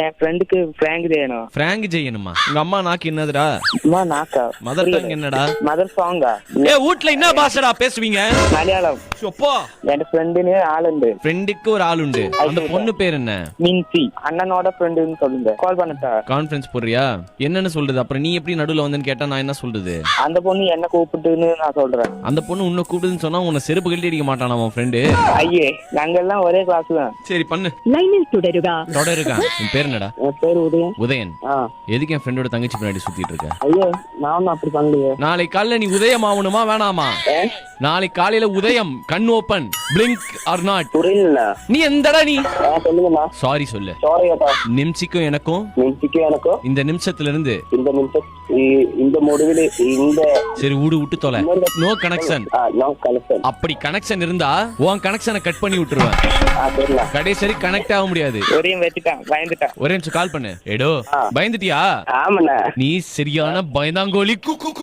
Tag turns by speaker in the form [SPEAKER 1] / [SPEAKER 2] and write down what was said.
[SPEAKER 1] என் ஃப்ரெண்டுக்கு பிராங்க் செய்யணும்.
[SPEAKER 2] பிராங்க் செய்யணுமா? உங்க அம்மா நாக்கு என்னதுடா?
[SPEAKER 1] அம்மா நாக்கா?
[SPEAKER 2] மதர் டங் என்னடா?
[SPEAKER 1] மதர் சாங்கா?
[SPEAKER 2] வீட்ல என்ன பாஷடா பேசுவீங்க?
[SPEAKER 1] மலையாளம்.
[SPEAKER 2] அப்போ
[SPEAKER 1] என் ஃப்ரெண்டுன்னு ஆளுண்டு.
[SPEAKER 2] ஃப்ரெண்டுக்கு ஒரு ஆள் உண்டு. அந்த பொண்ணு பேர் என்ன?
[SPEAKER 1] மின்சி. அண்ணனோட ஃப்ரெண்டுன்னு சொல்லுங்க. கால் பண்ணட்டா?
[SPEAKER 2] கான்ஃபரன்ஸ் போடுறியா? என்னன்னு சொல்றது? அப்புறம் நீ எப்படி நடுவுல வந்தேன்னு கேட்டா நான் என்ன சொல்றது?
[SPEAKER 1] அந்த பொண்ணு என்ன கூப்பிட்டுன்னு நான் சொல்றேன்.
[SPEAKER 2] அந்த பொண்ணு உன்னை கூப்பிடுன்னு சொன்னா உன்னை செருப்பு கழட்டி அடிக்க மாட்டானா உன் ஃப்ரெண்டு?
[SPEAKER 1] ஐயே, நாங்க எல்லாம் ஒரே கிளாஸ் தான்.
[SPEAKER 2] சரி பண்ணு.
[SPEAKER 3] லைனில் தொடருகா.
[SPEAKER 2] உன் பேர் என்னடா?
[SPEAKER 1] என் பேர் உதயன்.
[SPEAKER 2] உதயன். எதுக்கு என் ஃப்ரெண்டோட தங்கச்சி பின்னாடி சுத்திட்டு இருக்க?
[SPEAKER 1] ஐயோ, நான் அப்படி பண்ணலையே.
[SPEAKER 2] நாளைக்கு காலையில நீ உதயம் ஆகணுமா வேணாமா? நாளைக்கு காலையில உதயம், கண் ஓபன், பிளிங்க் ஆர் நாட்.
[SPEAKER 1] புரியல.
[SPEAKER 2] நீ எந்தடா நீ?
[SPEAKER 1] சொல்லுங்கண்ணா.
[SPEAKER 2] சாரி சொல்லு.
[SPEAKER 1] சாரியாப்பா.
[SPEAKER 2] நிமிஷிக்கும் எனக்கும் இந்த நிமிஷத்துல இருந்து
[SPEAKER 1] இந்த முடிவில் இந்த
[SPEAKER 2] சரி விட்டு தொலை. No connection. அப்படி கனெக்ஷன் இருந்தா உன் கனெக்ஷனை கட் பண்ணி விட்டுருவேன். கடைசி கனெக்ட் ஆக முடியாது.
[SPEAKER 1] ஒரே வெட்டிட்டான், பயந்துட்டான்.
[SPEAKER 2] ஒரே நிமிஷம் கால் பண்ணு. எடோ பயந்துட்டியா?
[SPEAKER 1] ஆமாண்ணா.
[SPEAKER 2] நீ சரியான பயந்தாங்கோலி.